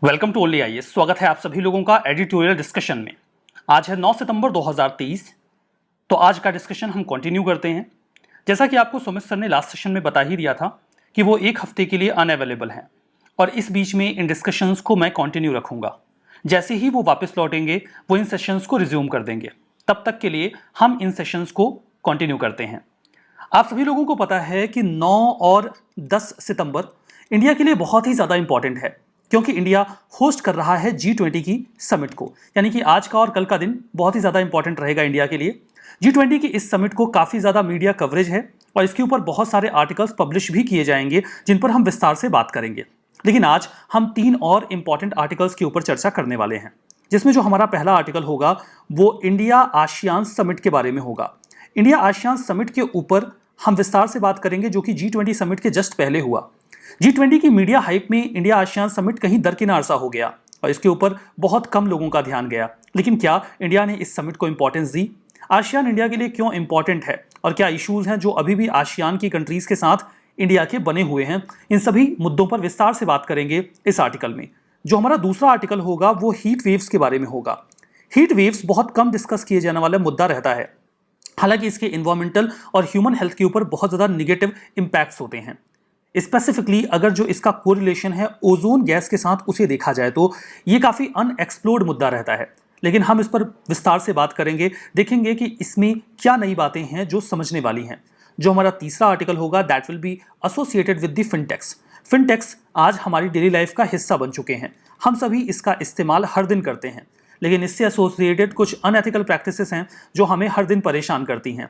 Welcome to only IAS. स्वागत है आप सभी लोगों का एडिटोरियल डिस्कशन में। आज है 9 सितंबर 2023। तो आज का डिस्कशन हम कंटिन्यू करते हैं। जैसा कि आपको सुमित सर ने लास्ट सेशन में बता ही दिया था कि वो एक हफ्ते के लिए अनअवेलेबल हैं और इस बीच में इन डिस्कशंस को मैं कंटिन्यू रखूंगा। जैसे ही वो वापस लौटेंगे वो इन सेशंस को रिज्यूम कर देंगे। तब तक के लिए हम इन सेशंस को कंटिन्यू करते हैं। आप सभी लोगों को पता है कि 9 और 10 सितंबर इंडिया के लिए बहुत ही ज़्यादा इंपॉर्टेंट है, क्योंकि इंडिया होस्ट कर रहा है G20 की समिट को। यानी कि आज का और कल का दिन बहुत ही ज़्यादा इंपॉर्टेंट रहेगा इंडिया के लिए। G20 की इस समिट को काफ़ी ज़्यादा मीडिया कवरेज है और इसके ऊपर बहुत सारे आर्टिकल्स पब्लिश भी किए जाएंगे जिन पर हम विस्तार से बात करेंगे। लेकिन आज हम 3 और इंपॉर्टेंट आर्टिकल्स के ऊपर चर्चा करने वाले हैं, जिसमें जो हमारा पहला आर्टिकल होगा वो इंडिया आसियान समिट के बारे में होगा। इंडिया आसियान समिट के ऊपर हम विस्तार से बात करेंगे, जो कि G20 समिट के जस्ट पहले हुआ। G20 की मीडिया हाइप में इंडिया आसियान समिट कहीं दरकिनार सा हो गया और इसके ऊपर बहुत कम लोगों का ध्यान गया। लेकिन क्या इंडिया ने इस समिट को इंपॉर्टेंस दी? आसियान इंडिया के लिए क्यों इंपॉर्टेंट है और क्या इश्यूज हैं जो अभी भी आसियान की कंट्रीज के साथ इंडिया के बने हुए हैं? इन सभी मुद्दों पर विस्तार से बात करेंगे इस आर्टिकल में। जो हमारा दूसरा आर्टिकल होगा वो हीट वेव्स के बारे में होगा। हीट वेव्स बहुत कम डिस्कस किए जाने वाला मुद्दा रहता है, हालांकि इसके इन्वायरमेंटल और ह्यूमन हेल्थ के ऊपर बहुत ज़्यादा निगेटिव इम्पैक्ट्स होते हैं। स्पेसिफिकली अगर जो इसका कोरिलेशन है ओजोन गैस के साथ उसे देखा जाए तो ये काफ़ी अनएक्सप्लोर्ड मुद्दा रहता है। लेकिन हम इस पर विस्तार से बात करेंगे, देखेंगे कि इसमें क्या नई बातें हैं जो समझने वाली हैं। जो हमारा तीसरा आर्टिकल होगा that will be associated with the फिनटेक्स। फिनटेक्स आज हमारी डेली लाइफ का हिस्सा बन चुके हैं। हम सभी इसका इस्तेमाल हर दिन करते हैं, लेकिन इससे एसोसिएटेड कुछ अनएथिकल प्रैक्टिसेस हैं जो हमें हर दिन परेशान करती हैं।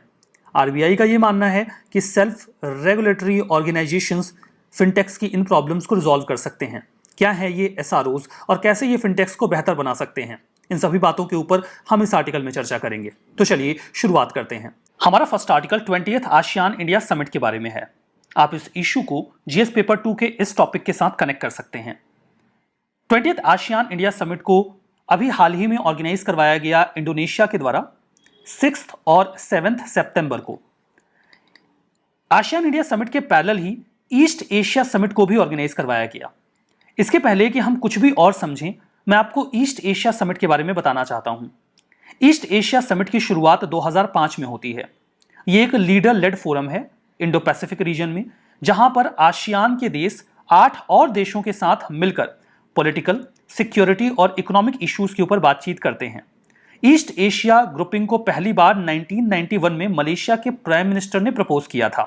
आरबीआई का ये मानना है कि सेल्फ रेगुलेटरी ऑर्गेनाइजेशंस फिनटेक्स की इन प्रॉब्लम्स को रिजॉल्व कर सकते हैं। क्या है ये एसआरओज और कैसे ये फिनटेक्स को बेहतर बना सकते हैं, इन सभी बातों के ऊपर हम इस आर्टिकल में चर्चा करेंगे। तो चलिए शुरुआत करते हैं। हमारा first article 20th ASEAN India summit के बारे में है। आप इस इशू को जीएस पेपर 2 के इस टॉपिक के साथ कनेक्ट कर सकते हैं। 20th आसियान इंडिया समिट को अभी हाल ही में ऑर्गेनाइज करवाया गया इंडोनेशिया के द्वारा 6 और 7 सितंबर को। आसियान इंडिया समिट के पैरेलल ही ईस्ट एशिया समिट को भी ऑर्गेनाइज करवाया गया। इसके पहले कि हम कुछ भी और समझें, मैं आपको ईस्ट एशिया समिट के बारे में बताना चाहता हूं। ईस्ट एशिया समिट की शुरुआत 2005 में होती है। ये एक लीडर लेड फोरम है इंडो पैसिफिक रीजन में, जहां पर आसियान के देश 8 और देशों के साथ मिलकर पॉलिटिकल, सिक्योरिटी और इकोनॉमिक इश्यूज के ऊपर बातचीत करते हैं। ईस्ट एशिया ग्रुपिंग को पहली बार 1991 में मलेशिया के प्राइम मिनिस्टर ने प्रपोज किया था।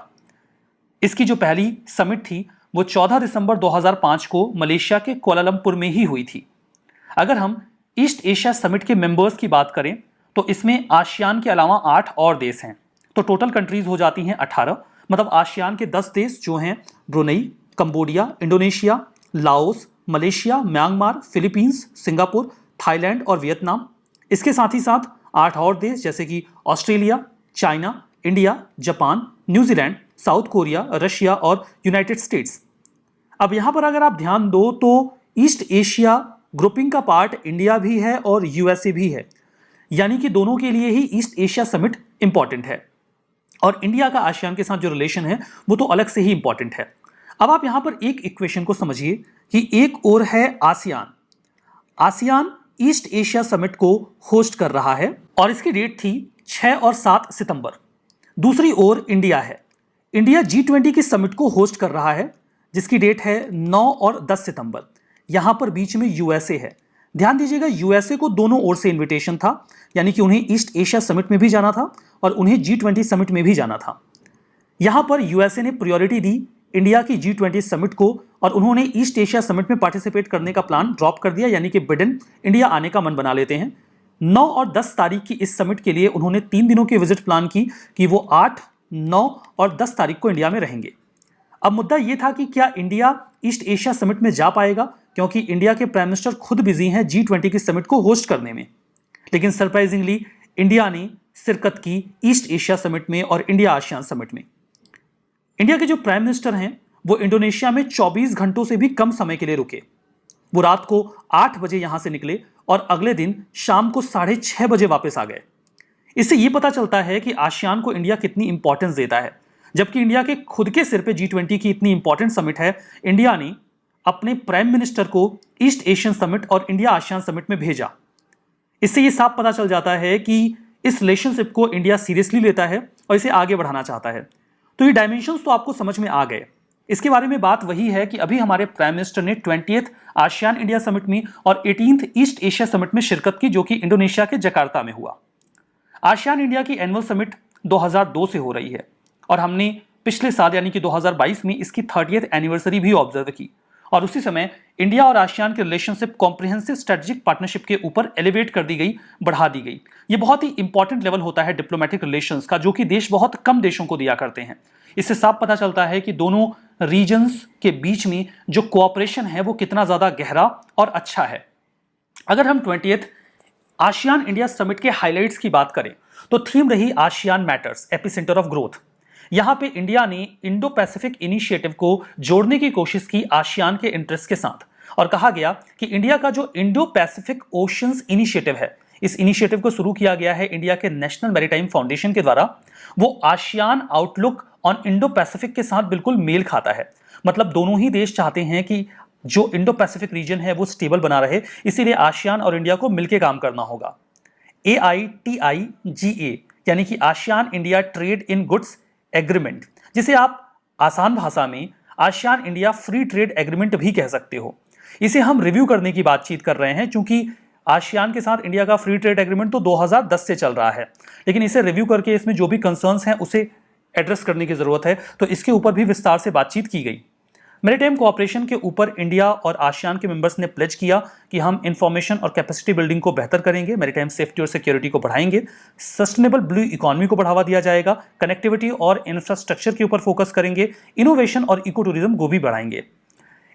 इसकी जो पहली समिट थी वो 14 दिसंबर 2005 को मलेशिया के कुआलालंपुर में ही हुई थी। अगर हम ईस्ट एशिया समिट के मेंबर्स की बात करें तो इसमें आसियान के अलावा 8 और देश हैं, तो टोटल कंट्रीज हो जाती हैं 18। मतलब आसियान के 10 देश जो हैं Brunei, Cambodia, Indonesia, Laos, Malaysia, Myanmar, Philippines, Singapore, Thailand और वियतनाम। इसके साथ ही साथ 8 और देश जैसे कि Australia, China, India, Japan, New Zealand, south Korea, Russia और यूनाइटेड स्टेट्स। अब यहां पर अगर आप ध्यान दो तो ईस्ट एशिया ग्रुपिंग का पार्ट इंडिया भी है और यूएसए भी है, यानी कि दोनों के लिए ही ईस्ट एशिया समिट इंपॉर्टेंट है। और इंडिया का आसियान के साथ जो रिलेशन है वो तो अलग से ही इंपॉर्टेंट है। अब आप यहां पर एक इक्वेशन को समझिए कि एक ओर है ASEAN. ASEAN east Asia summit को होस्ट कर रहा है और इसकी डेट थी 6 और 7 सितंबर। दूसरी ओर इंडिया है। इंडिया G20 की समिट को होस्ट कर रहा है जिसकी डेट है 9 और 10 सितंबर। यहां पर बीच में यूएसए है। ध्यान दीजिएगा, यूएसए को दोनों ओर से इनविटेशन था, यानी कि उन्हें ईस्ट एशिया समिट में भी जाना था और उन्हें G20 समिट में भी जाना था। यहां पर यूएसए ने प्रायोरिटी दी इंडिया की G20 समिट को और उन्होंने ईस्ट एशिया समिट में पार्टिसिपेट करने का प्लान ड्रॉप कर दिया, यानी कि बिडेन इंडिया आने का मन बना लेते हैं। 9 और 10 तारीख की इस समिट के लिए उन्होंने 3 दिनों की विजिट प्लान की कि वो 8, 9 और 10 तारीख को इंडिया में रहेंगे। अब मुद्दा यह था कि क्या इंडिया ईस्ट एशिया समिट में जा पाएगा, क्योंकि इंडिया के प्राइम मिनिस्टर खुद बिजी हैं G20 की समिट को होस्ट करने में। लेकिन सरप्राइजिंगली इंडिया ने शिरकत की ईस्ट एशिया समिट में और इंडिया आसियान समिट में। इंडिया के जो प्राइम मिनिस्टर हैं वो इंडोनेशिया में 24 घंटों से भी कम समय के लिए रुके। वो रात को 8 बजे यहां से निकले और अगले दिन शाम को 6:30 बजे वापस आ गए। इससे यह पता चलता है कि आसियान को इंडिया कितनी इंपॉर्टेंस देता है। जबकि इंडिया के खुद के सिर पे G20 की इतनी इंपॉर्टेंट समिट है, इंडिया ने अपने प्राइम मिनिस्टर को ईस्ट एशियन समिट और इंडिया आसियान समिट में भेजा। इससे ये साफ पता चल जाता है कि इस रिलेशनशिप को इंडिया सीरियसली लेता है और इसे आगे बढ़ाना चाहता है। तो ये डायमेंशंस तो आपको समझ में आ गए। इसके बारे में बात वही है कि अभी हमारे प्राइम मिनिस्टर ने 20th आसियान इंडिया समिट में और 18th ईस्ट एशिया समिट में शिरकत की, जो कि इंडोनेशिया के जकार्ता में हुआ। आसियान इंडिया की एनुअल समिट 2002 से हो रही है और हमने पिछले साल यानी कि 2022 में इसकी 30th एनिवर्सरी भी ऑब्जर्व की और उसी समय इंडिया और आसियान के रिलेशनशिप कॉम्प्रिहेंसिव स्ट्रेटेजिक पार्टनरशिप के ऊपर एलिवेट कर दी गई, बढ़ा दी गई। ये बहुत ही इंपॉर्टेंट लेवल होता है डिप्लोमेटिक रिलेशंस का, जो कि देश बहुत कम देशों को दिया करते हैं। इससे साफ पता चलता है कि दोनों रीजन्स के बीच में जो कोऑपरेशन है वो कितना ज्यादा गहरा और अच्छा है। अगर हम 20th आसियान इंडिया समिट के हाइलाइट्स की बात करें तो थीम रही ASEAN matters, epicentre of growth. यहां पे इंडिया ने इंडो पैसिफिक इनिशिएटिव को जोड़ने की कोशिश की आसियान के इंटरेस्ट के साथ और कहा गया कि इंडिया का जो इंडो पैसिफिक ओशंस इनिशिएटिव है, इस इनिशिएटिव को शुरू किया गया है इंडिया के नेशनल मैरीटाइम फाउंडेशन के द्वारा, वो ASEAN outlook on Indo Pacific के साथ बिल्कुल मेल खाता है। मतलब दोनों ही देश चाहते हैं कि जो इंडो पैसिफिक रीजन है वो स्टेबल बना रहे, इसीलिए आसियान और इंडिया को मिलकर काम करना होगा। AITIGA यानी कि ASEAN India trade in goods agreement, जिसे आप आसान भाषा में ASEAN India free trade agreement भी कह सकते हो, इसे हम रिव्यू करने की बातचीत कर रहे हैं क्योंकि आसियान के साथ इंडिया का फ्री ट्रेड एग्रीमेंट तो 2010 से चल रहा है, लेकिन इसे रिव्यू करके इसमें जो भी कंसर्न्स हैं उसे एड्रेस करने की जरूरत है। तो इसके ऊपर भी विस्तार से बातचीत की गई। मैरीटाइम कोऑपरेशन के ऊपर इंडिया और आसियान के मेंबर्स ने प्लेज किया कि हम इंफॉर्मेशन और कैपेसिटी बिल्डिंग को बेहतर करेंगे, मैरीटाइम सेफ्टी और सिक्योरिटी को बढ़ाएंगे, सस्टेनेबल ब्लू इकोनॉमी को बढ़ावा दिया जाएगा, कनेक्टिविटी और इंफ्रास्ट्रक्चर के ऊपर फोकस करेंगे, इनोवेशन और इको टूरिज्म को भी बढ़ाएंगे।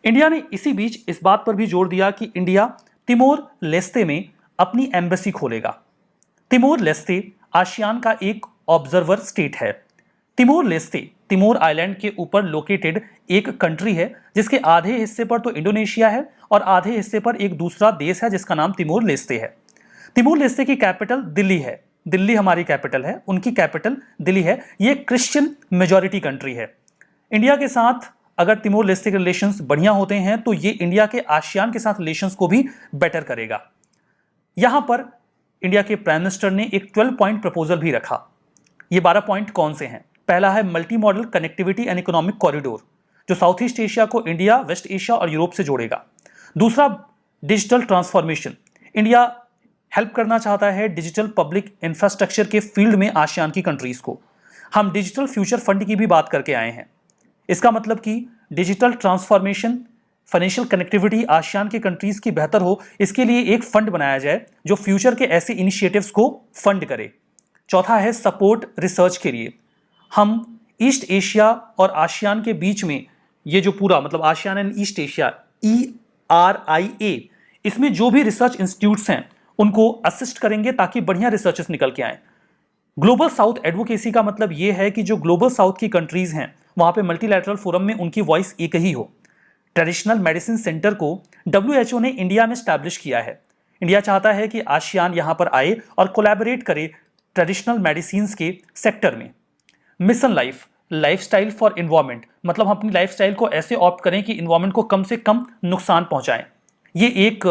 इंडिया ने इसी बीच इस बात पर भी जोर दिया कि इंडिया तिमोर लेस्ते में अपनी एम्बेसी खोलेगा। तिमोर लेस्ते आसियान का एक ऑब्जर्वर स्टेट है। तिमोर लेस्ते तिमोर आइलैंड के ऊपर लोकेटेड एक कंट्री है जिसके आधे हिस्से पर तो इंडोनेशिया है और आधे हिस्से पर एक दूसरा देश है जिसका नाम तिमोर लेस्ते है। तिमोर लेस्ते की कैपिटल दिल्ली है। दिल्ली हमारी कैपिटल है, उनकी कैपिटल दिल्ली है। ये क्रिश्चियन मेजॉरिटी कंट्री है। इंडिया के साथ अगर तिमोर लेस्ते के रिलेशंस बढ़िया होते हैं तो ये इंडिया के आसियान के साथ रिलेशंस को भी बेटर करेगा। यहां पर इंडिया के प्राइम मिनिस्टर ने एक 12 पॉइंट प्रपोजल भी रखा। ये 12 पॉइंट कौन से हैं? पहला है multi modal connectivity and economic corridor, जो साउथ ईस्ट एशिया को इंडिया, वेस्ट एशिया और यूरोप से जोड़ेगा। दूसरा, डिजिटल ट्रांसफॉर्मेशन। इंडिया हेल्प करना चाहता है डिजिटल पब्लिक इंफ्रास्ट्रक्चर के फील्ड में आसियान की कंट्रीज को। हम डिजिटल फ्यूचर फंड की भी बात करके आए हैं। इसका मतलब कि digital transformation, financial connectivity ASEAN के कंट्रीज की बेहतर हो, इसके लिए एक फंड बनाया जाए जो फ्यूचर के ऐसे इनिशिएटिव्स को फंड करे। चौथा है सपोर्ट रिसर्च के लिए। हम ईस्ट एशिया और आसियान के बीच में ये जो पूरा मतलब ASEAN and east Asia ERIA, इसमें जो भी रिसर्च इंस्टीट्यूट्स हैं उनको असिस्ट करेंगे ताकि बढ़िया रिसर्चेस निकल के आए। ग्लोबल साउथ एडवोकेसी का मतलब ये है कि जो ग्लोबल साउथ की कंट्रीज हैं वहां पे मल्टीलैटरल फोरम में उनकी वॉइस एक ही हो। ट्रेडिशनल मेडिसिन सेंटर को WHO ने इंडिया में स्टैब्लिश किया है। इंडिया चाहता है कि आसियान यहां पर आए और कोलैबोरेट करे ट्रेडिशनल मेडिसिन के सेक्टर में। Mission life, lifestyle for environment, मतलब हम अपनी लाइफस्टाइल को ऐसे ऑप्ट करें कि एनवायरनमेंट को कम से कम नुकसान पहुंचाएं। ये एक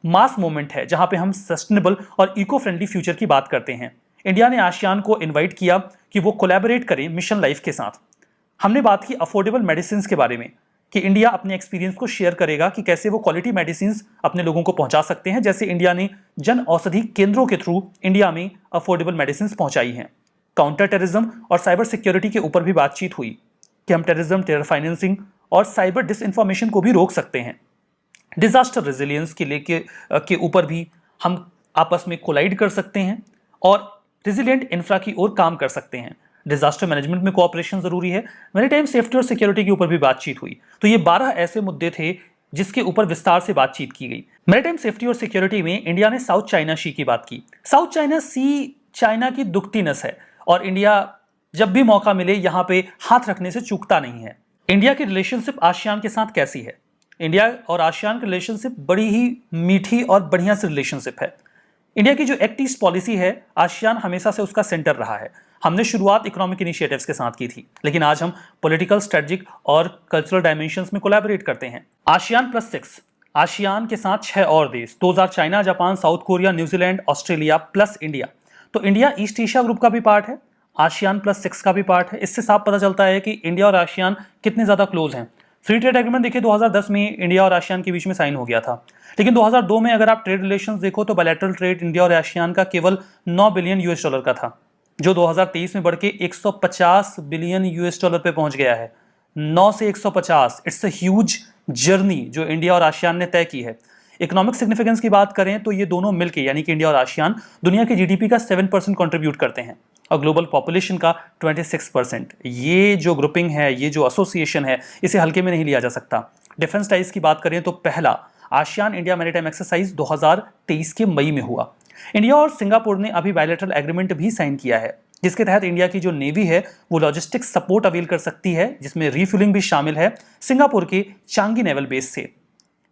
मास मूवमेंट है जहां पे हम सस्टेनेबल और इको फ्रेंडली फ्यूचर की बात करते हैं। इंडिया ने आसियान को इनवाइट किया कि वो कोलैबोरेट करें मिशन लाइफ के साथ। हमने बात की अफोर्डेबल मेडिसिन के बारे में कि इंडिया अपने एक्सपीरियंस को शेयर करेगा कि कैसे वो क्वालिटी मेडिसिन अपने लोगों को पहुंचा सकते हैं, जैसे इंडिया ने जन औषधि केंद्रों के थ्रू इंडिया में अफोर्डेबल मेडिसिन पहुंचाई हैं। काउंटर टेररिज्म और साइबर सिक्योरिटी के ऊपर भी बातचीत हुई कि हम टेररिज्म, टेरर फाइनेंसिंग और साइबर डिसइंफॉर्मेशन को भी रोक सकते हैं। डिजास्टर रेजिलियंस के ऊपर भी हम आपस में कोलाइड कर सकते हैं और रेजिलिएंट इंफ्रा की ओर काम कर सकते हैं। डिजास्टर मैनेजमेंट में कोऑपरेशन जरूरी है। मैरीटाइम सेफ्टी और सिक्योरिटी के ऊपर भी बातचीत हुई। तो ये 12 ऐसे मुद्दे थे जिसके ऊपर विस्तार से बातचीत की गई। मैरीटाइम सेफ्टी और सिक्योरिटी में इंडिया ने साउथ चाइना सी की बात की। साउथ चाइना सी चाइना की दुखती नस है और इंडिया जब भी मौका मिले यहां पे हाथ रखने से चूकता नहीं है। इंडिया की रिलेशनशिप आसियान के साथ कैसी है? इंडिया और आसियान की रिलेशनशिप बड़ी ही मीठी और बढ़िया सी रिलेशनशिप है। इंडिया की जो एक्ट ईस्ट पॉलिसी है, आसियान हमेशा से उसका सेंटर रहा है। हमने शुरुआत इकोनॉमिक इनिशिएटिव्स के साथ की थी, लेकिन आज हम पॉलिटिकल, स्ट्रेटेजिक और कल्चरल डायमेंशंस में कोलैबोरेट करते हैं। आसियान प्लस 6, आसियान के साथ 6 और देश, 2000 China, Japan, south Korea, New Zealand, Australia plus India. तो इंडिया ईस्ट एशिया ग्रुप का भी पार्ट है, आसियान प्लस 6 का भी पार्ट है। इससे साफ पता चलता है कि इंडिया और आसियान कितने ज्यादा क्लोज हैं। फ्री ट्रेड एग्रीमेंट देखिए 2010 में इंडिया और आसियान के बीच में साइन हो गया था, लेकिन 2002 में अगर आप ट्रेड रिलेशंस देखो तो बायलैटरल ट्रेड इंडिया और आसियान का केवल 9 बिलियन यूएस डॉलर का था, जो 2023 में बढ़ के 150 बिलियन यूएस डॉलर पे पहुंच गया है। 9 से 150, इट्स अ ह्यूज जर्नी जो इंडिया और आसियान ने तय की है। इकोनॉमिक सिग्निफिकेंस की बात करें तो ये दोनों मिलकर यानी कि इंडिया और आसियान दुनिया के जीडीपी का 7% कंट्रीब्यूट करते हैं और ग्लोबल पॉपुलेशन का 26%। ये जो ग्रुपिंग है, ये जो एसोसिएशन है, इसे हल्के में नहीं लिया जा सकता। डिफेंस टाइज की बात करें तो पहला आसियान इंडिया मैरीटाइम एक्सरसाइज 2023 के मई में हुआ। इंडिया और सिंगापुर ने अभी बायलैटरल एग्रीमेंट भी साइन किया है, जिसके तहत इंडिया की जो नेवी है वो लॉजिस्टिक्स सपोर्ट अवेल कर सकती है, जिसमें रिफ्यूलिंग भी शामिल है सिंगापुर के चांगी नेवल बेस से,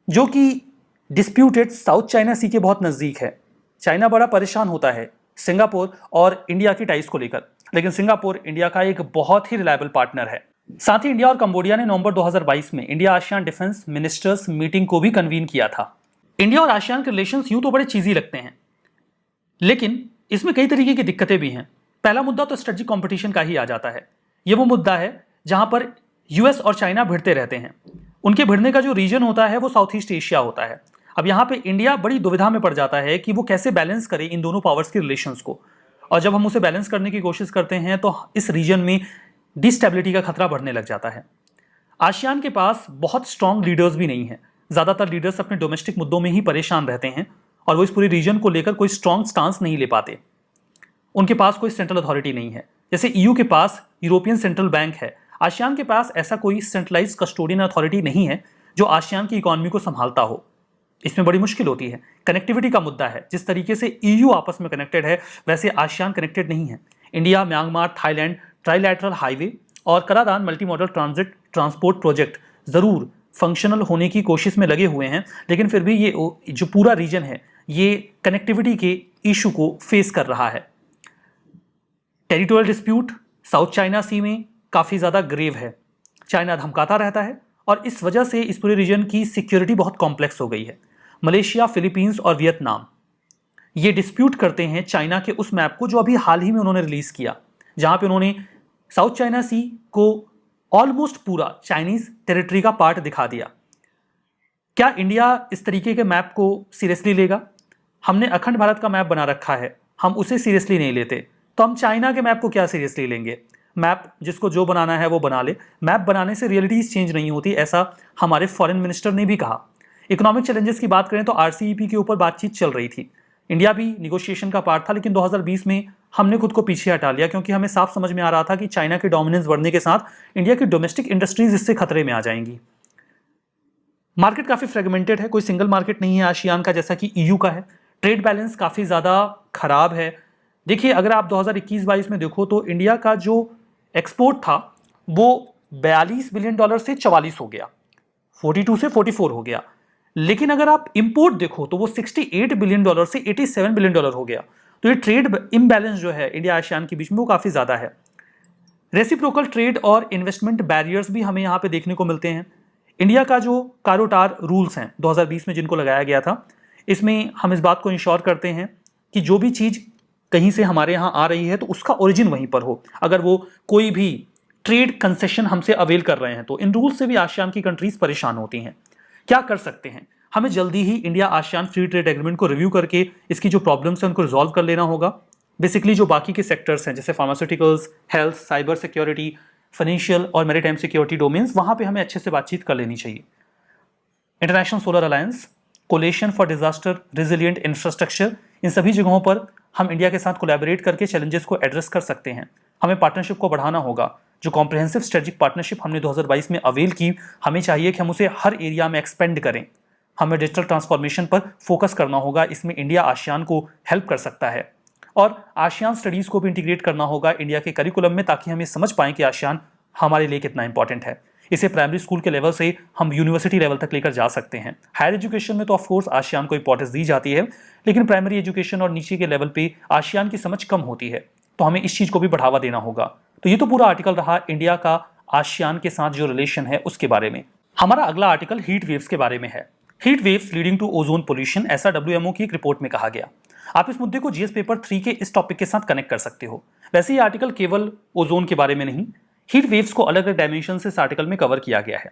जो कि डिस्प्यूटेड साउथ चाइना सी के बहुत नजदीक है। चाइना बड़ा परेशान होता है सिंगापुर और इंडिया की टाइज को लेकर, लेकिन सिंगापुर इंडिया का एक बहुत ही रिलायबल पार्टनर है। साथ ही इंडिया और कंबोडिया ने नवंबर 2022 में India ASEAN defence ministers meeting को भी कन्वीन किया था। इंडिया और आसियान के रिलेशंस यूं तो बड़े चीजी लगते हैं, लेकिन इसमें कई तरीके की दिक्कतें भी हैं। पहला मुद्दा तो स्ट्रेटेजिक कंपटीशन का ही आ जाता है। ये वो मुद्दा है जहां पर यूएस और चाइना भिड़ते रहते हैं। उनके भिड़ने का जो रीजन होता है वो साउथ ईस्ट एशिया होता है। अब यहाँ पे इंडिया बड़ी दुविधा में पड़ जाता है कि वो कैसे बैलेंस करे इन दोनों पावर्स के रिलेशंस को, और जब हम उसे बैलेंस करने की कोशिश करते हैं तो इस रीजन में डिस्टेबिलिटी का खतरा बढ़ने लग जाता है। आसियान के पास बहुत स्ट्रांग लीडर्स भी नहीं है। ज़्यादातर लीडर्स अपने डोमेस्टिक मुद्दों में ही परेशान रहते हैं और वो इस पूरे रीजन को लेकर कोई स्ट्रांग स्टांस नहीं ले पाते। उनके पास कोई सेंट्रल अथॉरिटी नहीं है। जैसे ईयू के पास यूरोपियन सेंट्रल बैंक है, आसियान के पास ऐसा कोई सेंट्रलाइज कस्टोडियन अथॉरिटी नहीं है जो आसियान की इकोनॉमी को संभालता हो। इसमें बड़ी मुश्किल होती है। कनेक्टिविटी का मुद्दा है। जिस तरीके से ईयू आपस में कनेक्टेड है, वैसे आसियान कनेक्टेड नहीं है। India, Myanmar, Thailand trilateral highway और करादान multi modal transit transport project जरूर फंक्शनल होने की कोशिश में लगे हुए हैं, लेकिन फिर भी ये जो पूरा रीजन है ये कनेक्टिविटी के इशू को फेस कर रहा है। टेरिटोरियल डिस्प्यूट साउथ चाइना सी में काफ़ी ज़्यादा ग्रेव है। चाइना धमकाता रहता है और इस वजह से इस पूरे रीजन की सिक्योरिटी बहुत कॉम्प्लेक्स हो गई है। मलेशिया, फिलीपींस और वियतनाम ये डिस्प्यूट करते हैं चाइना के उस मैप को जो अभी हाल ही में उन्होंने रिलीज किया, जहां पे उन्होंने साउथ चाइना सी को ऑलमोस्ट पूरा चाइनीज टेरिटरी का पार्ट दिखा दिया। क्या इंडिया इस तरीके के मैप को सीरियसली लेगा? हमने अखंड भारत का मैप बना रखा है, हम उसे सीरियसली नहीं लेते, तो हम चाइना के मैप को क्या सीरियसली लेंगे? मैप जिसको जो बनाना है वो बना ले। मैप बनाने से रियलिटीज चेंज नहीं होती, ऐसा हमारे फॉरेन मिनिस्टर ने भी कहा। इकोनॉमिक चैलेंजेस की बात करें तो आरसीईपी के ऊपर बातचीत चल रही थी। इंडिया भी निगोशिएशन का पार्ट था, लेकिन 2020 में हमने खुद को पीछे हटा लिया क्योंकि हमें साफ समझ में आ रहा था कि चाइना की डोमिनेंस बढ़ने के साथ इंडिया की डोमेस्टिक इंडस्ट्रीज इससे खतरे में आ जाएंगी। मार्केट काफी फ्रेगमेंटेड है, कोई सिंगल मार्केट नहीं है आसियान का जैसा कि ईयू का है। ट्रेड बैलेंस काफी ज्यादा खराब है। देखिए, अगर आप 2021-22 में देखो तो इंडिया का जो एक्सपोर्ट था वो 42 बिलियन डॉलर से 44 हो गया, 42 से 44 हो गया। लेकिन अगर आप इंपोर्ट देखो तो वो 68 बिलियन डॉलर से 87 बिलियन डॉलर हो गया। तो ये ट्रेड इम्बैलेंस जो है इंडिया आसियान के बीच में वो काफी ज्यादा है। रेसिप्रोकल ट्रेड और इन्वेस्टमेंट बैरियर्स भी हमें यहाँ पे देखने को मिलते हैं। इंडिया का जो कारोटार रूल्स हैं 2020 में जिनको लगाया गया था, इसमें हम इस बात को इंश्योर करते हैं कि जो भी चीज कहीं से हमारे यहाँ आ रही है तो उसका ओरिजिन वहीं पर हो। अगर वो कोई भी ट्रेड कंसेशन हमसे अवेल कर रहे हैं तो इन रूल्स से भी आसियान की कंट्रीज परेशान होती हैं। क्या कर सकते हैं? हमें जल्दी ही India ASEAN free trade agreement को रिव्यू करके इसकी जो प्रॉब्लम्स हैं उनको रिजॉल्व कर लेना होगा। बेसिकली जो बाकी के सेक्टर्स हैं जैसे pharmaceuticals, health, cyber security, financial और मैरीटाइम सिक्योरिटी डोमेन्स, वहां पे हमें अच्छे से बातचीत कर लेनी चाहिए। International solar alliance, coalition for disaster resilient infrastructure, इन सभी जगहों पर हम इंडिया के साथ कोलैबोरेट करके चैलेंजेस को एड्रेस कर सकते हैं। हमें पार्टनरशिप को बढ़ाना होगा। जो कॉम्प्रिहेंसिव स्ट्रेटेजिक पार्टनरशिप हमने 2022 में अवेल की, हमें चाहिए कि हम उसे हर एरिया में एक्सपेंड करें। हमें डिजिटल ट्रांसफॉर्मेशन पर फोकस करना होगा, इसमें इंडिया आसियान को हेल्प कर सकता है। और आसियान स्टडीज़ को भी इंटीग्रेट करना होगा इंडिया के करिकुलम में, ताकि हम ये समझ पाएँ कि आसियान हमारे लिए कितना इंपॉर्टेंट है। इसे प्राइमरी स्कूल के लेवल से हम यूनिवर्सिटी लेवल तक लेकर जा सकते हैं। हायर एजुकेशन में तो ऑफकोर्स आसियान को इंपॉर्टेंस दी जाती है, लेकिन प्राइमरी एजुकेशन और नीचे के लेवल पे आसियान की समझ कम होती है। तो हमें इस चीज को भी बढ़ावा देना होगा। तो ये तो पूरा आर्टिकल रहा इंडिया का आसियान के साथ जो रिलेशन है उसके बारे में। हमारा अगला आर्टिकल हीट वेव्स के बारे में है। Heat waves leading to ozone pollution, ऐसा WMO की एक रिपोर्ट में कहा गया। आप इस मुद्दे को GS पेपर 3 के इस टॉपिक के साथ कनेक्ट कर सकते हो। वैसे ये आर्टिकल केवल ओजोन के बारे में नहीं, हीट वेव्स को अलग अलग डायमेंशन से इस आर्टिकल में कवर किया गया है।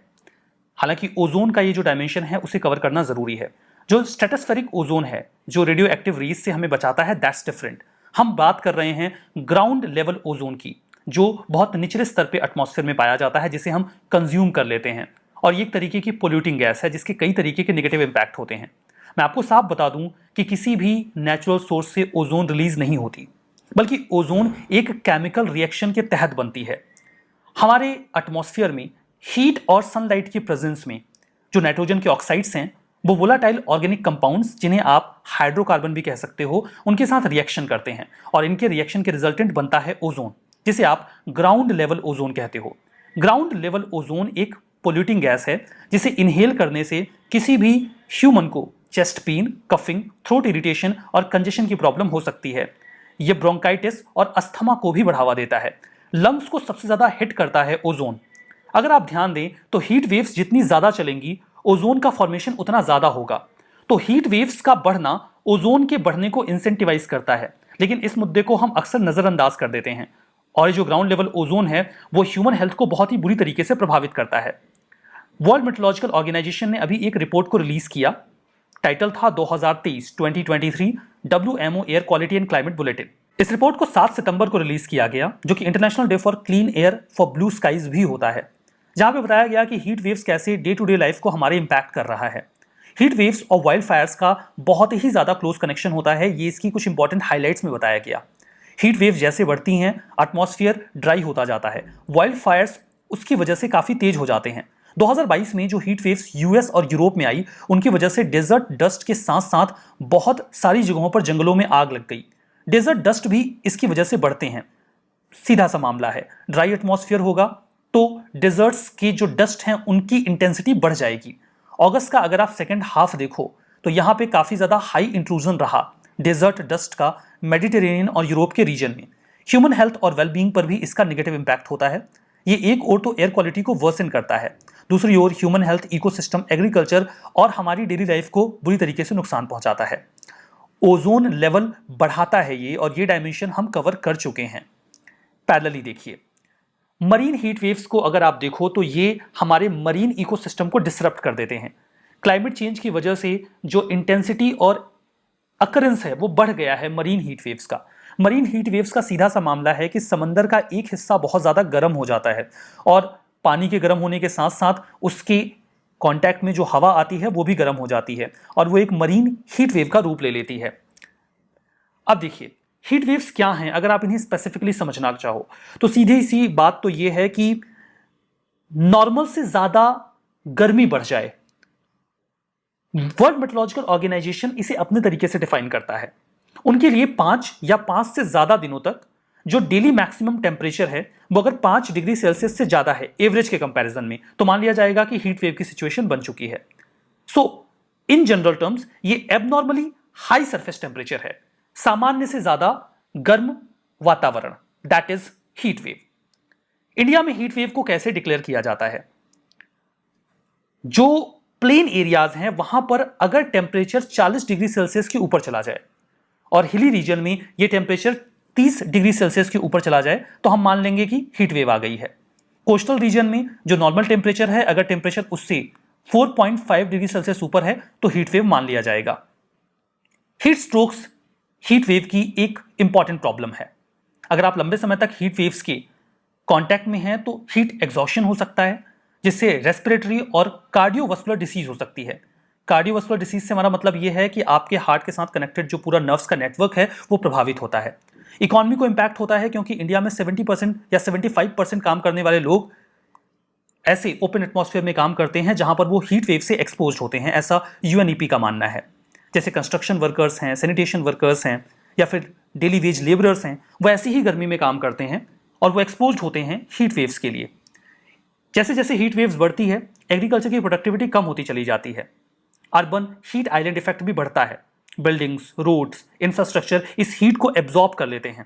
हालांकि ओजोन का ये जो डायमेंशन है उसे कवर करना जरूरी है। जो स्ट्रेटोस्फेरिक ओजोन है, जो रेडियो एक्टिव रेज से हमें बचाता है, दैट्स डिफरेंट। हम बात कर रहे हैं ग्राउंड लेवल ओजोन की, जो बहुत निचले स्तर पे एटमॉस्फेयर में पाया जाता है, जिसे हम कंज्यूम कर लेते हैं। और ये एक तरीके की पोल्यूटिंग गैस है जिसके कई तरीके के नेगेटिव इंपैक्ट होते हैं। मैं आपको साफ बता दूं कि किसी भी नेचुरल सोर्स से ओजोन रिलीज नहीं होती, बल्कि ओजोन एक केमिकल रिएक्शन के तहत बनती है। हमारे एटमॉस्फेयर में हीट और सनलाइट की प्रेजेंस में जो नाइट्रोजन के ऑक्साइड्स हैं, वो वोलाटाइल ऑर्गेनिक कंपाउंड्स, जिन्हें आप हाइड्रोकार्बन भी कह सकते हो, उनके साथ रिएक्शन करते हैं और इनके रिएक्शन के रिजल्टेंट बनता है ओजोन, जिसे आप ग्राउंड लेवल ओजोन कहते हो। ग्राउंड लेवल ओजोन एक पोल्यूटिंग गैस है जिसे इनहेल करने से किसी भी ह्यूमन को chest pain, coughing, throat irritation और कंजेशन की प्रॉब्लम हो सकती है। यह ब्रोंकाइटिस और अस्थमा को भी बढ़ावा देता है। लंग्स को सबसे ज्यादा हिट करता है ओजोन। अगर आप ध्यान दें तो हीट वेव्स जितनी ज्यादा चलेंगी, ओजोन का फॉर्मेशन उतना ज्यादा होगा। तो हीट वेव्स का बढ़ना ओजोन के बढ़ने को इंसेंटिवाइज करता है, लेकिन इस मुद्दे को हम अक्सर नजरअंदाज कर देते हैं। और जो ग्राउंड लेवल ओजोन है वो ह्यूमन हेल्थ को बहुत ही बुरी तरीके से प्रभावित करता है। वर्ल्ड मेट्रोलॉजिकल ऑर्गेनाइजेशन ने अभी एक रिपोर्ट को रिलीज किया। टाइटल था 2023 WMO air quality and climate bulletin. इस रिपोर्ट को 7 सितंबर को रिलीज किया गया, जो कि international day for clean air for blue skies भी होता है, जहां पे बताया गया कि हीट वेव्स कैसे डे टू डे लाइफ को हमारे इंपैक्ट कर रहा है। हीट वेव्स और वाइल्ड फायर्स का बहुत ही ज्यादा क्लोज कनेक्शन होता है, ये इसकी कुछ इंपॉर्टेंट हाईलाइट्स में बताया गया। हीट वेव्स जैसे बढ़ती हैं, एटमॉस्फेयर ड्राई होता जाता है। वाइल्ड फायर्स उसकी वजह से काफी तेज हो जाते हैं। 2022 में जो हीट वेव्स US और यूरोप में आई, उनकी वजह से डेजर्ट डस्ट के साथ साथ बहुत सारी जगहों पर जंगलों में आग लग गई। डेजर्ट डस्ट भी इसकी वजह से बढ़ते हैं। सीधा सा मामला है, ड्राई एटमॉस्फेयर होगा तो डेजर्ट्स के जो डस्ट हैं उनकी इंटेंसिटी बढ़ जाएगी। अगस्त का अगर आप सेकेंड हाफ देखो तो यहां पे काफी ज्यादा हाई इंट्रूजन रहा डेजर्ट डस्ट का मेडिटेरेनियन और यूरोप के रीजन में। ह्यूमन हेल्थ और वेलबींग पर भी इसका नेगेटिव इंपैक्ट होता है। ये एक ओर तो एयर क्वालिटी को वर्सन करता है, दूसरी ओर ह्यूमन हेल्थ, इकोसिस्टम, एग्रीकल्चर और हमारी डेली लाइफ को बुरी तरीके से नुकसान पहुंचाता है। ओजोन लेवल बढ़ाता है ये, और ये डायमेंशन हम कवर कर चुके हैं। पैरेलली देखिए, मरीन हीट वेव्स को अगर आप देखो तो ये हमारे मरीन इकोसिस्टम को डिसरप्ट कर देते हैं। क्लाइमेट चेंज की वजह से जो इंटेंसिटी और अकरेंस है वो बढ़ गया है मरीन हीट वेव्स का। मरीन हीट वेव्स का सीधा सा मामला है कि समंदर का एक हिस्सा बहुत ज्यादा गर्म हो जाता है, और पानी के गर्म होने के साथ साथ उसके कांटेक्ट में जो हवा आती है वो भी गर्म हो जाती है, और वो एक मरीन हीट वेव का रूप ले लेती है। अब देखिए, हीट वेव्स क्या हैं अगर आप इन्हें स्पेसिफिकली समझना चाहो तो सीधी सी बात तो ये है कि नॉर्मल से ज्यादा गर्मी बढ़ जाए। वर्ल्ड मेट्रोलॉजिकल ऑर्गेनाइजेशन इसे अपने तरीके से डिफाइन करता है। उनके लिए 5 या 5 से ज्यादा दिनों तक जो डेली मैक्सिमम टेम्परेचर है वो अगर 5 डिग्री सेल्सियस से ज्यादा है एवरेज के कंपैरिजन में, तो मान लिया जाएगा कि हीट वेव की सिचुएशन बन चुकी है। सो इन जनरल टर्म्स ये एबनॉर्मली हाई सरफेस टेम्परेचर है, सामान्य से ज्यादा गर्म वातावरण, that is heat wave. India में हीट वेव को कैसे डिक्लेयर किया जाता है? जो प्लेन एरियाज हैं वहां पर अगर टेम्परेचर 40 डिग्री सेल्सियस के ऊपर चला जाए और हिली रीजन में यह टेम्परेचर 30 डिग्री सेल्सियस के ऊपर चला जाए तो हम मान लेंगे कि हीट वेव आ गई है। कोस्टल रीजन में जो नॉर्मल टेम्परेचर है, अगर टेम्परेचर उससे 4.5 डिग्री सेल्सियस ऊपर है तो हीट वेव मान लिया जाएगा। हीट स्ट्रोक्स हीट वेव की एक इंपॉर्टेंट प्रॉब्लम है। अगर आप लंबे समय तक हीट वेव्स के कांटेक्ट में हैं तो हीट एग्जॉशन हो सकता है, जिससे रेस्पिरेटरी और कार्डियोवास्कुलर डिसीज हो सकती है। कार्डियोवास्कुलर डिसीज से हमारा मतलब यह है कि आपके हार्ट के साथ कनेक्टेड जो पूरा नर्व्स का नेटवर्क है वो प्रभावित होता है। इकोनॉमी को इंपैक्ट होता है, क्योंकि इंडिया में 70% या 75% काम करने वाले लोग ऐसे ओपन एटमॉस्फेयर में काम करते हैं जहां पर वो हीट वेव से एक्सपोज होते हैं, ऐसा UNEP का मानना है। जैसे कंस्ट्रक्शन वर्कर्स हैं, सैनिटेशन वर्कर्स हैं, या फिर डेली वेज लेबरर्स हैं, वो ऐसी ही गर्मी में काम करते हैं और वो एक्सपोज होते हैं हीट वेव्स के लिए। जैसे जैसे हीट वेव्स बढ़ती है, एग्रीकल्चर की प्रोडक्टिविटी कम होती चली जाती है। अर्बन हीट आइलैंड इफेक्ट भी बढ़ता है। बिल्डिंग्स, रोड्स, इंफ्रास्ट्रक्चर इस हीट को एब्जॉर्ब कर लेते हैं।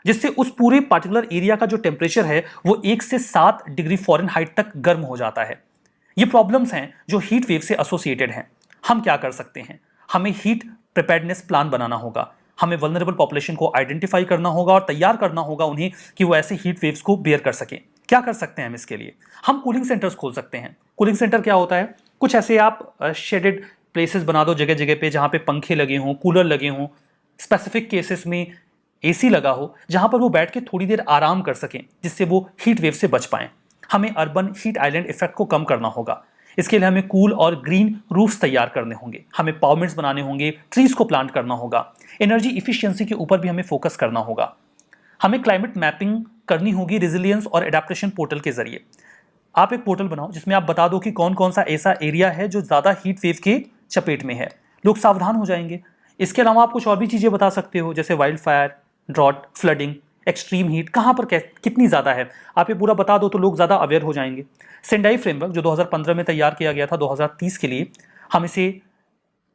जिससे उस पूरे पार्टिकुलर एरिया का जो टेम्परेचर है वो 1 से 7 डिग्री फ़ारेनहाइट तक गर्म हो जाता है। ये प्रॉब्लम्स हैं जो हीट वेव से एसोसिएटेड हैं। हम क्या कर सकते हैं? हमें हीट प्रिपेयर्डनेस प्लान बनाना होगा। हमें वल्नरेबल पॉपुलेशन को आइडेंटिफाई करना होगा और तैयार करना होगा उन्हें कि वो ऐसे हीट वेव्स को बेयर कर सकें। क्या कर सकते हैं हम इसके लिए? हम कूलिंग सेंटर्स खोल सकते हैं। कूलिंग सेंटर क्या होता है? कुछ ऐसे आप शेडेड प्लेसेस बना दो जगह जगह पे, जहाँ पे पंखे लगे हों, कूलर लगे हों, स्पेसिफिक केसेस में एसी लगा हो, जहाँ पर वो बैठ के थोड़ी देर आराम कर सकें, जिससे वो हीट वेव से बच पाएं। हमें अर्बन हीट आइलैंड इफेक्ट को कम करना होगा। इसके लिए हमें कूल और ग्रीन रूफ्स तैयार करने होंगे, हमें पावरमेंट्स बनाने होंगे, ट्रीज को प्लांट करना होगा, एनर्जी इफिशियंसी के ऊपर भी हमें फोकस करना होगा। हमें क्लाइमेट मैपिंग करनी होगी रेजिलियंस और एडेप्टेशन पोर्टल के जरिए। आप एक पोर्टल बनाओ जिसमें आप बता दो कि कौन कौन सा ऐसा एरिया है जो ज़्यादा हीट वेव के चपेट में है, लोग सावधान हो जाएंगे। इसके अलावा आप कुछ और भी चीज़ें बता सकते हो, जैसे wildfire, drought, flooding, extreme heat कहाँ पर कितनी ज़्यादा है, आप ये पूरा बता दो तो लोग ज़्यादा अवेयर हो जाएंगे। सेंडाई फ्रेमवर्क जो 2015 में तैयार किया गया था 2030 के लिए, हम इसे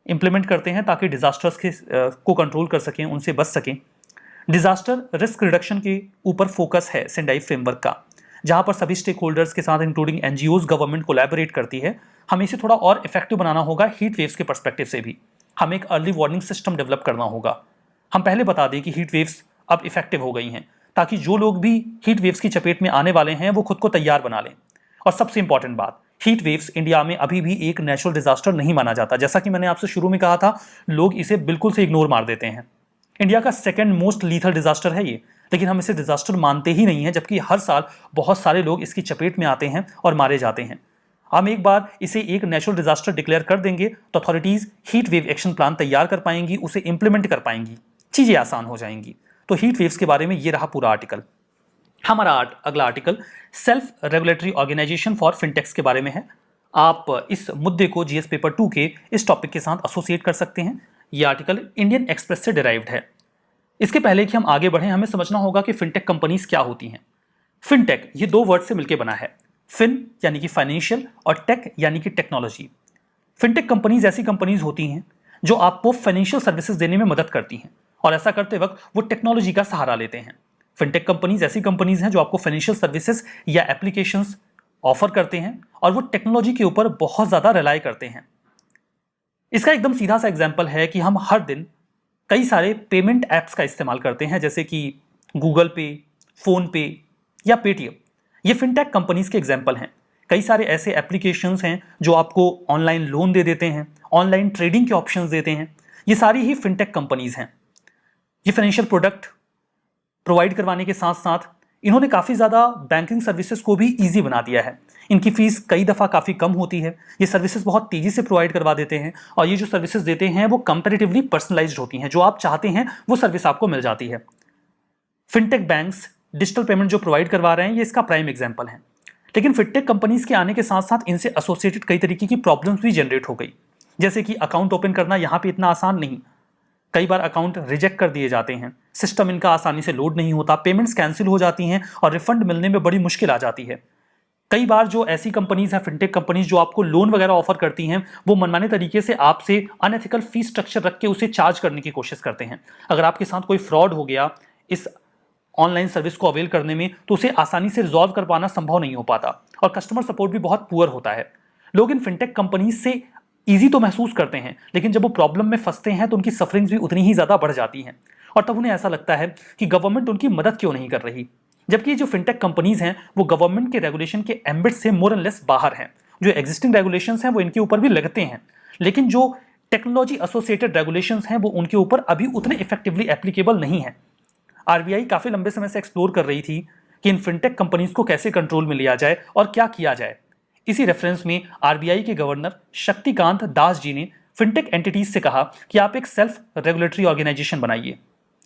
इंप्लीमेंट करते हैं ताकि डिजास्टर्स को कंट्रोल कर सकें, उनसे बच सकें। डिजास्टर रिस्क रिडक्शन के ऊपर फोकस है सेंडाई फ्रेमवर्क का, जहां पर सभी स्टेक होल्डर्स के साथ इंक्लूडिंग एनजीओज, गवर्नमेंट कोलैबोरेट करती है। हमें इसे थोड़ा और इफेक्टिव बनाना होगा हीट वेव्स के पर्सपेक्टिव से भी। हमें एक अर्ली वार्निंग सिस्टम डेवलप करना होगा। हम पहले बता दें कि हीट वेव्स अब इफेक्टिव हो गई हैं, ताकि जो लोग भी हीट वेव्स की चपेट में आने वाले हैं वो खुद को तैयार बना लें। और सबसे इंपॉर्टेंट बात, हीट वेव्स इंडिया में अभी भी एक नेचुरल डिजास्टर नहीं माना जाता। जैसा कि मैंने आपसे शुरू में कहा था, लोग इसे बिल्कुल से इग्नोर मार देते हैं। इंडिया का सेकंड मोस्ट लीथल डिजास्टर है ये, लेकिन हम इसे डिजास्टर मानते ही नहीं है, जबकि हर साल बहुत सारे लोग इसकी चपेट में आते हैं और मारे जाते हैं। हम एक बार इसे एक नेचुरल डिजास्टर डिक्लेयर कर देंगे तो authorities heat wave action plan तैयार कर पाएंगी, उसे इंप्लीमेंट कर पाएंगी, चीजें आसान हो जाएंगी। तो हीट वेव्स के बारे में ये रहा पूरा आर्टिकल। हमारा अगला article self regulatory organisation for fintechs के बारे में है। आप इस मुद्दे को जीएस पेपर 2 के इस टॉपिक के साथ एसोसिएट कर सकते हैं। यह आर्टिकल इंडियन एक्सप्रेस से डिराइव्ड है। इसके पहले कि हम आगे बढ़ें, हमें समझना होगा कि फिनटेक कंपनीज क्या होती हैं। फिनटेक ये दो वर्ड से मिलकर बना है। फिन यानी कि फाइनेंशियल और टेक यानी कि टेक्नोलॉजी। फिनटेक कंपनीज ऐसी कंपनीज होती हैं जो आपको फाइनेंशियल सर्विसेज देने में मदद करती हैं, और ऐसा करते वक्त वो टेक्नोलॉजी का सहारा लेते हैं। फिनटेक कंपनीज ऐसी कंपनीज हैं जो आपको फाइनेंशियल सर्विसेज या एप्लीकेशंस ऑफर करते हैं और वो टेक्नोलॉजी के ऊपर बहुत ज़्यादा रिलाय करते हैं। इसका एकदम सीधा सा एग्जाम्पल है कि हम हर दिन कई सारे पेमेंट ऐप्स का इस्तेमाल करते हैं, जैसे कि गूगल पे, फोन पे या पेटीएम। ये फिनटेक कंपनीज के एग्जाम्पल हैं। कई सारे ऐसे एप्लीकेशंस हैं जो आपको ऑनलाइन लोन दे देते हैं, ऑनलाइन ट्रेडिंग के ऑप्शंस देते हैं। ये सारी ही फिनटेक कंपनीज हैं। ये फाइनेंशियल प्रोडक्ट प्रोवाइड करवाने के साथ साथ इन्होंने काफ़ी ज़्यादा बैंकिंग सर्विसेज को भी ईजी बना दिया है। इनकी फीस कई दफ़ा काफ़ी कम होती है। ये सर्विसेज बहुत तेज़ी से प्रोवाइड करवा देते हैं, और ये जो सर्विसेज देते हैं वो कंपैरेटिवली पर्सनलाइज्ड होती हैं। जो आप चाहते हैं वो सर्विस आपको मिल जाती है। फिनटेक बैंक्स डिजिटल पेमेंट जो प्रोवाइड करवा रहे हैं, ये इसका प्राइम एग्जाम्पल है। लेकिन फिनटेक कंपनीज के आने के साथ साथ इनसे एसोसिएटेड कई तरीके की प्रॉब्लम्स भी जनरेट हो गई, जैसे कि अकाउंट ओपन करना यहाँ पे इतना आसान नहीं। कई बार अकाउंट रिजेक्ट कर दिए जाते हैं, सिस्टम इनका आसानी से लोड नहीं होता, पेमेंट्स कैंसिल हो जाती हैं और रिफंड मिलने में बड़ी मुश्किल आ जाती है। कई बार जो ऐसी कंपनीज हैं, फिनटेक कंपनीज जो आपको लोन वगैरह ऑफर करती हैं, वो मनमाने तरीके से आपसे अनएथिकल फी स्ट्रक्चर रख के उसे चार्ज करने की कोशिश करते हैं। अगर आपके साथ कोई फ्रॉड हो गया इस ऑनलाइन सर्विस को अवेल करने में, तो उसे आसानी से रिजॉल्व कर पाना संभव नहीं हो पाता, और कस्टमर सपोर्ट भी बहुत पुअर होता है। लोग इन फिनटेक कंपनीज से ईजी तो महसूस करते हैं, लेकिन जब वो प्रॉब्लम में फंसते हैं तो उनकी सफरिंग्स भी उतनी ही ज़्यादा बढ़ जाती हैं, और तब उन्हें ऐसा लगता है कि गवर्नमेंट उनकी मदद क्यों नहीं कर रही। जबकि जो फिनटेक कंपनीज हैं वो गवर्नमेंट के रेगुलेशन के एम्बिट से मोर एंड लेस बाहर हैं। जो एग्जिस्टिंग रेगुलेशंस हैं वो इनके ऊपर भी लगते हैं, लेकिन जो टेक्नोलॉजी एसोसिएटेड रेगुलेशंस हैं वो उनके ऊपर अभी उतने इफेक्टिवली एप्लीकेबल नहीं है। आरबीआई काफ़ी लंबे समय से एक्सप्लोर कर रही थी कि इन फिनटेक कंपनीज को कैसे कंट्रोल में लिया जाए और क्या किया जाए। इसी रेफरेंस में आरबीआई के गवर्नर शक्तिकांत दास जी ने फिनटेक एंटिटीज से कहा कि आप एक सेल्फ रेगुलेटरी ऑर्गेनाइजेशन बनाइए।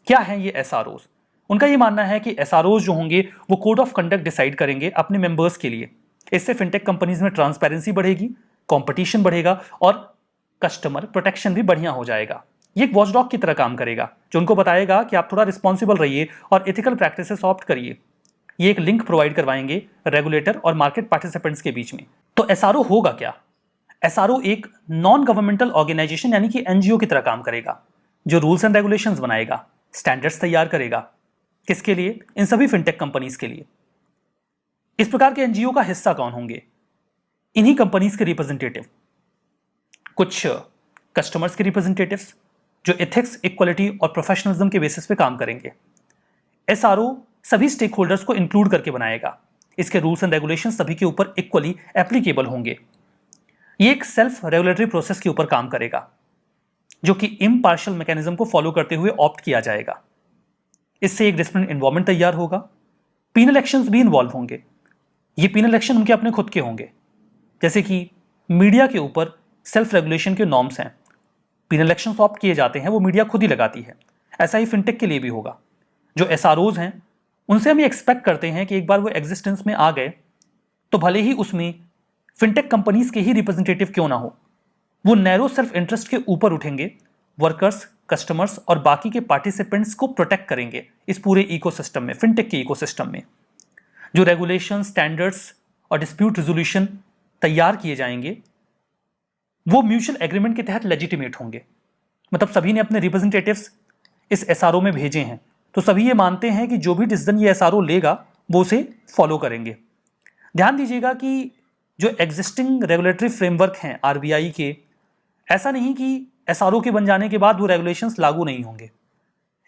क्या है ये एसआरओज? उनका ये मानना है कि एसआरओज जो होंगे वो कोड ऑफ कंडक्ट डिसाइड करेंगे अपने मेंबर्स के लिए। इससे फिनटेक कंपनीज में ट्रांसपेरेंसी बढ़ेगी, कंपटीशन बढ़ेगा और कस्टमर प्रोटेक्शन भी बढ़िया हो जाएगा। ये एक वॉचडॉग की तरह काम करेगा, जो उनको बताएगा कि आप थोड़ा रिस्पॉन्सिबल रहिए और एथिकल प्रैक्टिसेस ऑप्ट करिए। ये एक लिंक प्रोवाइड करवाएंगे रेगुलेटर और मार्केट पार्टिसिपेंट्स के बीच में। तो एसआरओ होगा क्या? एसआरओ एक नॉन गवर्नमेंटल ऑर्गेनाइजेशन यानी कि एनजीओ की तरह काम करेगा, जो रूल्स एंड रेगुलेशंस बनाएगा, स्टैंडर्ड्स तैयार करेगा, किसके लिए? इन सभी फिनटेक कंपनीज के लिए। इस प्रकार के एनजीओ का हिस्सा कौन होंगे? इन्हीं कंपनीज के रिप्रेजेंटेटिव, कुछ कस्टमर्स के रिप्रेजेंटेटिव्स जो एथिक्स, इक्वालिटी और प्रोफेशनलिज्म के बेसिस पे काम करेंगे। एसआरओ सभी स्टेक होल्डर्स को इंक्लूड करके बनाएगा। इसके रूल्स एंड रेगुलेशन सभी के ऊपर इक्वली एप्लीकेबल होंगे। ये एक सेल्फ रेगुलेटरी प्रोसेस के ऊपर काम करेगा जो कि इम्पार्शियल मैकेनिज्म को फॉलो करते हुए ऑप्ट किया जाएगा। इससे एक डिसिप्लिन एनवायरमेंट तैयार होगा। पीनल एक्शंस भी इन्वॉल्व होंगे। ये पीनल एक्शन उनके अपने खुद के होंगे, जैसे कि मीडिया के ऊपर सेल्फ रेगुलेशन के नॉर्म्स हैं। पीनल एक्शंस ऑप्ट किए जाते हैं वो मीडिया खुद ही लगाती है। ऐसा ही फिनटेक के लिए भी होगा। जो एसआरओज हैं उनसे हम ये एक्सपेक्ट करते हैं कि एक बार वो एग्जिस्टेंस में आ गए तो भले ही उसमें फिनटेक कंपनीज के ही रिप्रेजेंटेटिव क्यों ना हो, वो नैरो सेल्फ इंटरेस्ट के ऊपर उठेंगे, वर्कर्स, कस्टमर्स और बाकी के पार्टिसिपेंट्स को प्रोटेक्ट करेंगे इस पूरे इकोसिस्टम में, फिनटेक के इकोसिस्टम में। जो रेगुलेशन, स्टैंडर्ड्स और डिस्प्यूट रिजोल्यूशन तैयार किए जाएंगे वो म्यूचुअल एग्रीमेंट के तहत लेजिटिमेट होंगे। मतलब सभी ने अपने रिप्रेजेंटेटिव्स इस एसआरओ में भेजे हैं, तो सभी ये मानते हैं कि जो भी डिसीजन ये एसआरओ लेगा वो उसे फॉलो करेंगे। ध्यान दीजिएगा कि जो एग्जिस्टिंग रेगुलेटरी फ्रेमवर्क हैं आरबीआई के, ऐसा नहीं कि एसआरओ के बन जाने के बाद वो रेगुलेशंस लागू नहीं होंगे।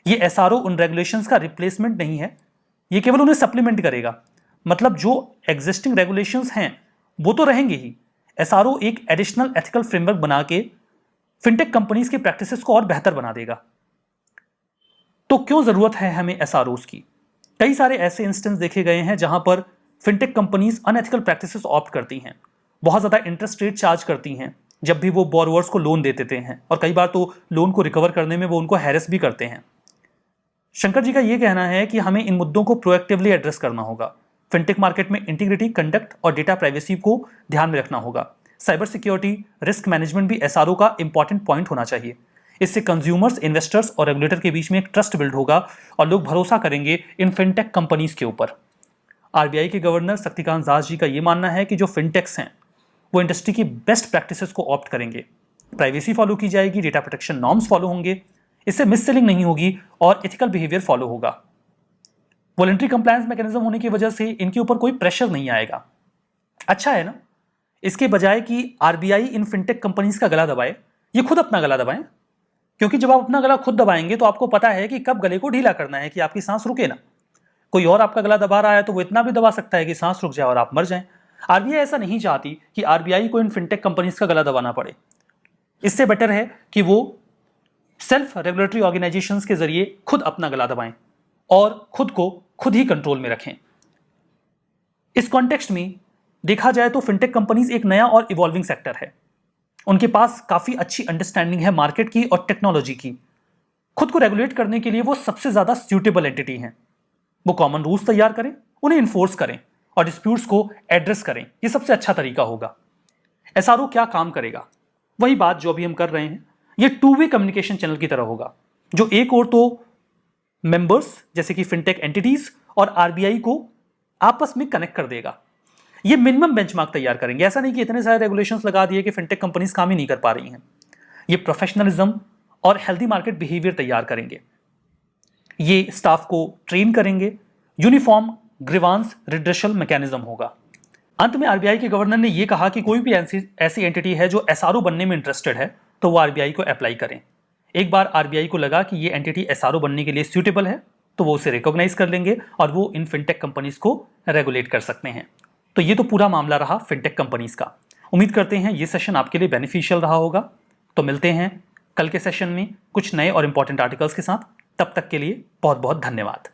ये एसआरओ उन रेगुलेशंस का रिप्लेसमेंट नहीं है, ये केवल उन्हें सप्लीमेंट करेगा। मतलब जो एग्जिस्टिंग रेगुलेशंस हैं वो तो रहेंगे ही, एसआरओ एक एडिशनल एथिकल फ्रेमवर्क बना के फिनटेक कंपनीज की प्रैक्टिसेस को और बेहतर बना देगा। तो क्यों जरूरत है हमें एसआरओज की? कई सारे ऐसे इंस्टेंस देखे गए हैं जहां पर fintech companies unethical practices opt करती हैं, बहुत ज्यादा इंटरेस्ट रेट चार्ज करती हैं जब भी वो बोरोवर्स को लोन दे देते हैं, और कई बार तो लोन को रिकवर करने में वो उनको हैरेस भी करते हैं। शंकर जी का ये कहना है कि हमें इन मुद्दों को प्रोएक्टिवली एड्रेस करना होगा। फिनटेक मार्केट में इंटीग्रिटी, कंडक्ट और डेटा प्राइवेसी को ध्यान में रखना होगा। साइबर सिक्योरिटी, रिस्क मैनेजमेंट भी एसआरओ का इंपॉर्टेंट पॉइंट होना चाहिए। इससे कंज्यूमर्स, इन्वेस्टर्स और रेगुलेटर के बीच में एक ट्रस्ट बिल्ड होगा और लोग भरोसा करेंगे इन फिनटेक कंपनीज के ऊपर। आरबीआई के गवर्नर शक्तिकांत दास जी का यह मानना है कि जो फिनटेक्स हैं वो इंडस्ट्री की बेस्ट प्रैक्टिसेस को ऑप्ट करेंगे। प्राइवेसी फॉलो की जाएगी, डेटा प्रोटेक्शन नॉर्म्स फॉलो होंगे, इससे मिस सेलिंग नहीं होगी और एथिकल बिहेवियर फॉलो होगा। वॉलंटरी कंप्लायंस मैकेनिज्म होने की वजह से इनके ऊपर कोई प्रेशर नहीं आएगा। अच्छा है ना, इसके बजाय कि आरबीआई इन फिनटेक कंपनीज का गला दबाए, ये खुद अपना गला दबाएं। क्योंकि जब आप अपना गला खुद दबाएंगे तो आपको पता है कि कब गले को ढीला करना है कि आपकी सांस रुके ना। कोई और आपका गला दबा रहा है तो वो इतना भी दबा सकता है कि सांस रुक जाए और आप मर जाएं। आरबीआई ऐसा नहीं चाहती कि आरबीआई को इन फिनटेक कंपनीज का गला दबाना पड़े। इससे बेटर है कि वो सेल्फ रेगुलेटरी ऑर्गेनाइजेशंस के जरिए खुद अपना गला दबाएं और खुद को खुद ही कंट्रोल में रखें। इस कॉन्टेक्स्ट में देखा जाए तो फिनटेक कंपनीज एक नया और इवॉल्विंग सेक्टर है। उनके पास काफी अच्छी अंडरस्टैंडिंग है मार्केट की और टेक्नोलॉजी की। खुद को रेगुलेट करने के लिए वो सबसे ज्यादा सूटेबल एंटिटी हैं। वो कॉमन रूल्स तैयार करें, उन्हें इन्फोर्स करें और डिस्प्यूट्स को एड्रेस करें, ये सबसे अच्छा तरीका होगा। एसआरओ क्या काम करेगा? वही बात जो अभी हम कर रहे हैं। ये टू वे कम्युनिकेशन चैनल की तरह होगा, जो एक और तो मेंबर्स जैसे कि फिनटेक एंटिटीज और आरबीआई को आपस में कनेक्ट कर देगा। ये मिनिमम बेंचमार्क तैयार करेंगे। ऐसा नहीं कि इतने सारे रेगुलेशंस लगा दिए कि फिनटेक कंपनीज काम ही नहीं कर पा रही हैं। ये प्रोफेशनलिज्म और हेल्दी मार्केट बिहेवियर तैयार करेंगे। ये स्टाफ को ट्रेन करेंगे। यूनिफॉर्म ग्रीवांस रिड्रेशल मैकेनिज्म होगा। अंत में आरबीआई के गवर्नर ने यह कहा कि कोई भी ऐसी एंटिटी है जो एसआरओ बनने में इंटरेस्टेड है तो वो आरबीआई को अप्लाई करें। एक बार आरबीआई को लगा कि ये एंटिटी एसआरओ बनने के लिए सूटेबल है तो वो उसे रिकॉग्नाइज कर लेंगे और वो इन फिनटेक कंपनीज को रेगुलेट कर सकते हैं। तो ये तो पूरा मामला रहा फिनटेक कंपनीज का। उम्मीद करते हैं ये सेशन आपके लिए बेनिफिशियल रहा होगा। तो मिलते हैं कल के सेशन में कुछ नए और इंपॉर्टेंट आर्टिकल्स के साथ। तब तक के लिए बहुत बहुत धन्यवाद।